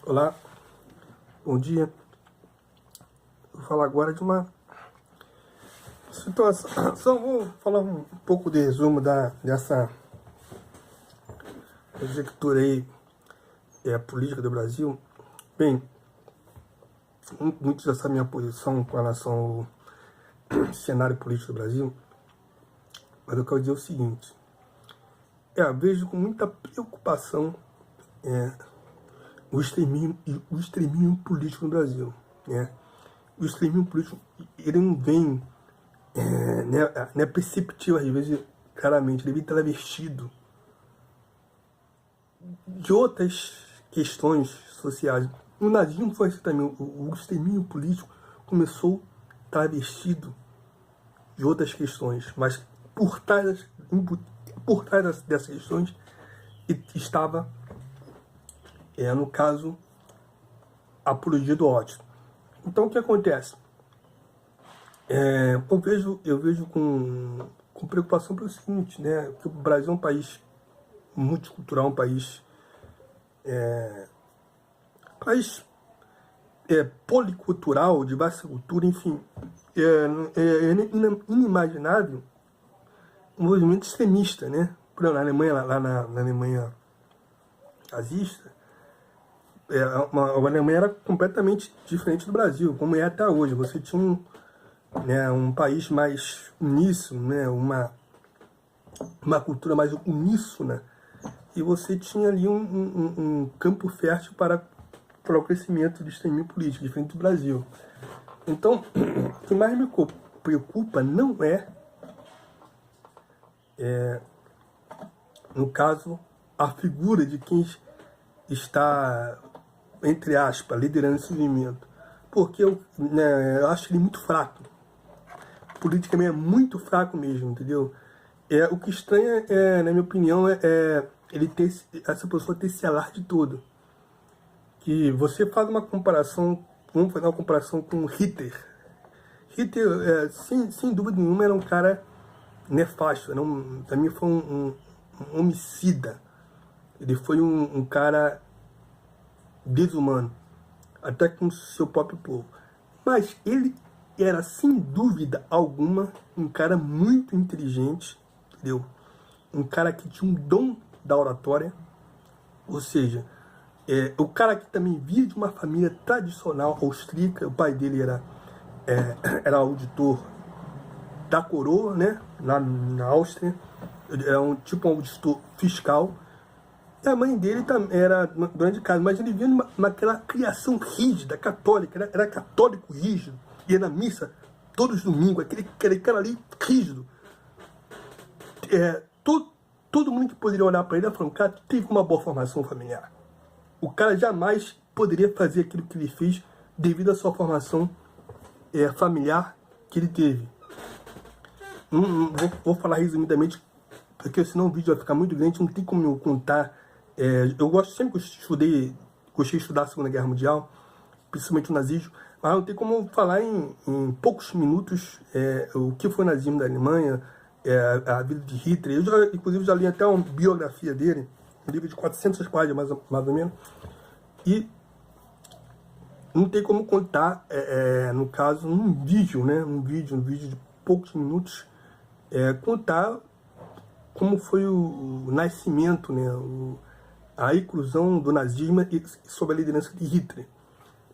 Olá, bom dia. Vou falar agora de uma situação. Só vou falar um pouco de resumo dessa conjectura aí, política do Brasil. Bem, muitos já sabem minha posição com relação ao cenário político do Brasil, mas eu quero dizer o seguinte: vejo com muita preocupação o extremismo político no Brasil, né? O extremismo político, ele não vem, não é perceptível às vezes claramente, ele vem travestido de outras questões sociais. O nazismo foi assim também, o extremismo político começou travestido de outras questões, mas por trás dessas questões estava, no caso, a apologia do ódio. Então, o que acontece? Eu vejo com preocupação pelo seguinte, né? Que o Brasil é um país multicultural, um país policultural, de vasta cultura, enfim. É inimaginável um movimento extremista, né? Por exemplo, na Alemanha, lá na Alemanha nazista, a Alemanha era completamente diferente do Brasil, como é até hoje. Você tinha um país mais uníssono, né? uma cultura mais uníssona, e você tinha ali um campo fértil para o crescimento do extremismo político, diferente do Brasil. Então, o que mais me preocupa não no caso, a figura de quem está, entre aspas, liderando esse movimento. Porque eu acho ele muito fraco. Politicamente é muito fraco mesmo, entendeu? O que estranha, na minha opinião, ele ter essa pessoa ter esse alarde todo. Que você faz uma comparação, vamos fazer uma comparação com Hitler. Hitler, sem dúvida nenhuma, era um cara nefasto. Para mim foi um homicida. Ele foi um cara desumano, até com o seu próprio povo. Mas ele era, sem dúvida alguma, um cara muito inteligente, entendeu? Um cara que tinha um dom da oratória, ou seja, o cara que também via de uma família tradicional austríaca. O pai dele era auditor da coroa, né? Lá na Áustria, era um auditor fiscal. E a mãe dele era dona de casa, mas ele vinha naquela criação rígida, católica, era católico rígido, ia na missa todos os domingos, aquele cara ali rígido. Todo mundo que poderia olhar para ele falou: o cara teve uma boa formação familiar. O cara jamais poderia fazer aquilo que ele fez devido à sua formação familiar que ele teve. Vou falar resumidamente, porque senão o vídeo vai ficar muito grande, não tem como eu contar. Eu sempre gostei de estudar a Segunda Guerra Mundial, principalmente o nazismo, mas não tem como falar em poucos minutos o que foi o nazismo da Alemanha, a vida de Hitler. Inclusive, já li até uma biografia dele, um livro de 400 páginas, mais ou menos, e não tem como contar, no caso, num vídeo, né? Um vídeo de poucos minutos, contar como foi o nascimento, né? A inclusão do nazismo sob a liderança de Hitler.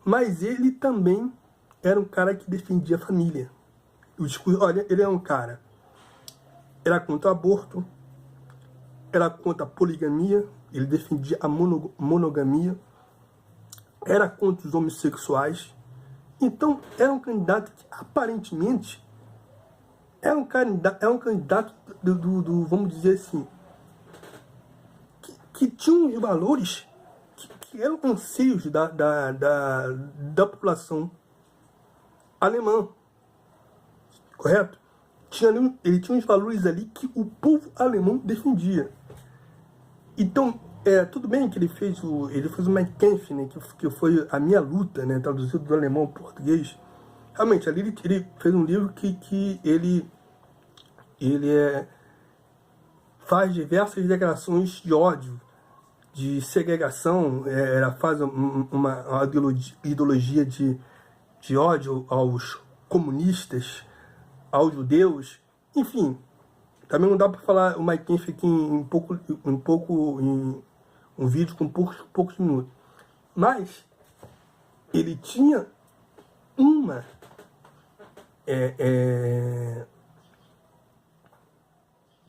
Mas ele também era um cara que defendia a família. Olha, ele é um cara, era contra o aborto, era contra a poligamia, ele defendia a monogamia, era contra os homossexuais. Então, era um candidato que, aparentemente, era um candidato do vamos dizer assim, que tinha uns valores que eram anseios da população alemã, correto? Ele tinha uns valores ali que o povo alemão defendia. Então, tudo bem que ele fez o Mein Kampf, né, que foi A Minha Luta, né, traduzido do alemão ao português. Realmente, ali ele fez um livro que ele faz diversas declarações de ódio de segregação, era faz uma ideologia de ódio aos comunistas, aos judeus, enfim. Também não dá para falar o Mike Kempf aqui em um vídeo com poucos minutos. Mas ele tinha uma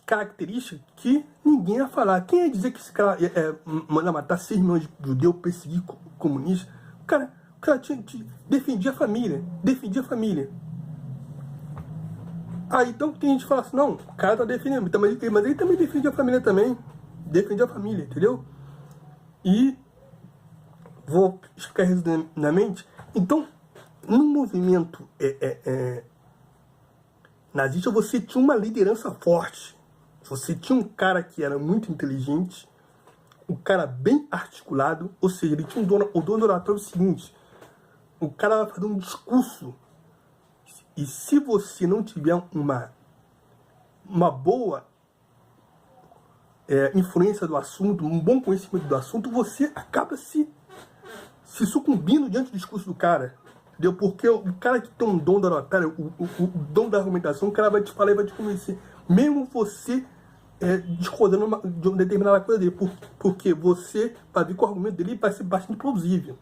característica que ninguém ia falar. Quem ia dizer que esse cara manda matar 6 milhões de judeus, perseguir comunista? O cara defendia a família. Aí então tem gente que fala assim, não, o cara tá defendendo, mas ele também defendia a família também. Defendia a família, entendeu? E vou explicar resumidamente. Então, no movimento nazista, você tinha uma liderança forte. Você tinha um cara que era muito inteligente, um cara bem articulado, ou seja, ele tinha o dono do oratório é o seguinte, o cara vai fazer um discurso, e se você não tiver uma boa influência do assunto, um bom conhecimento do assunto, você acaba se sucumbindo diante do discurso do cara. Entendeu? Porque o cara que tem um dom da oratória, o dom da argumentação, o cara vai te falar e vai te convencer. Mesmo você discordando de uma determinada coisa dele. Porque você vai vir com o argumento dele e vai ser bastante plausível.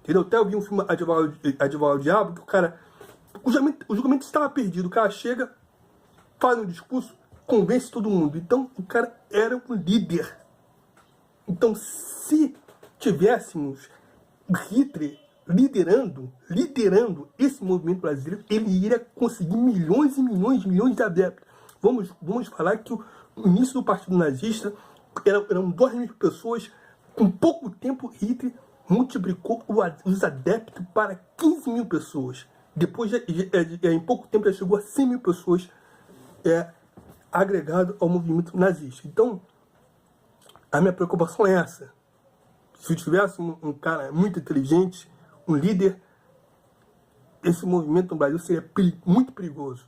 Entendeu? Até eu vi um filme Advogado ao Diabo, que o cara... O julgamento estava perdido. O cara chega, faz um discurso, convence todo mundo. Então, o cara era um líder. Então, se tivéssemos Hitler liderando esse movimento brasileiro, ele iria conseguir milhões e milhões de adeptos. Vamos falar que o início do Partido Nazista eram 2 mil pessoas. Com pouco tempo, Hitler multiplicou os adeptos para 15 mil pessoas. Depois, em pouco tempo, já chegou a 100 mil pessoas agregado ao movimento nazista. Então, a minha preocupação é essa. Se eu tivesse um cara muito inteligente, um líder, esse movimento no Brasil seria muito perigoso.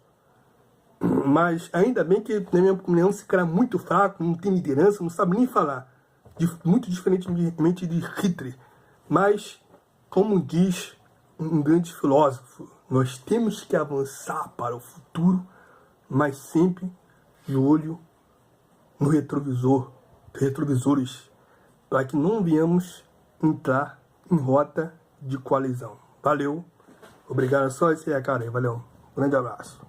Mas ainda bem que, na minha opinião, esse cara é muito fraco, não tem liderança, não sabe nem falar. Muito diferentemente de Hitler. Mas, como diz um grande filósofo, nós temos que avançar para o futuro, mas sempre de olho no retrovisores, para que não venhamos entrar em rota de coalizão. Valeu, obrigado, só esse recado aí, valeu, grande abraço.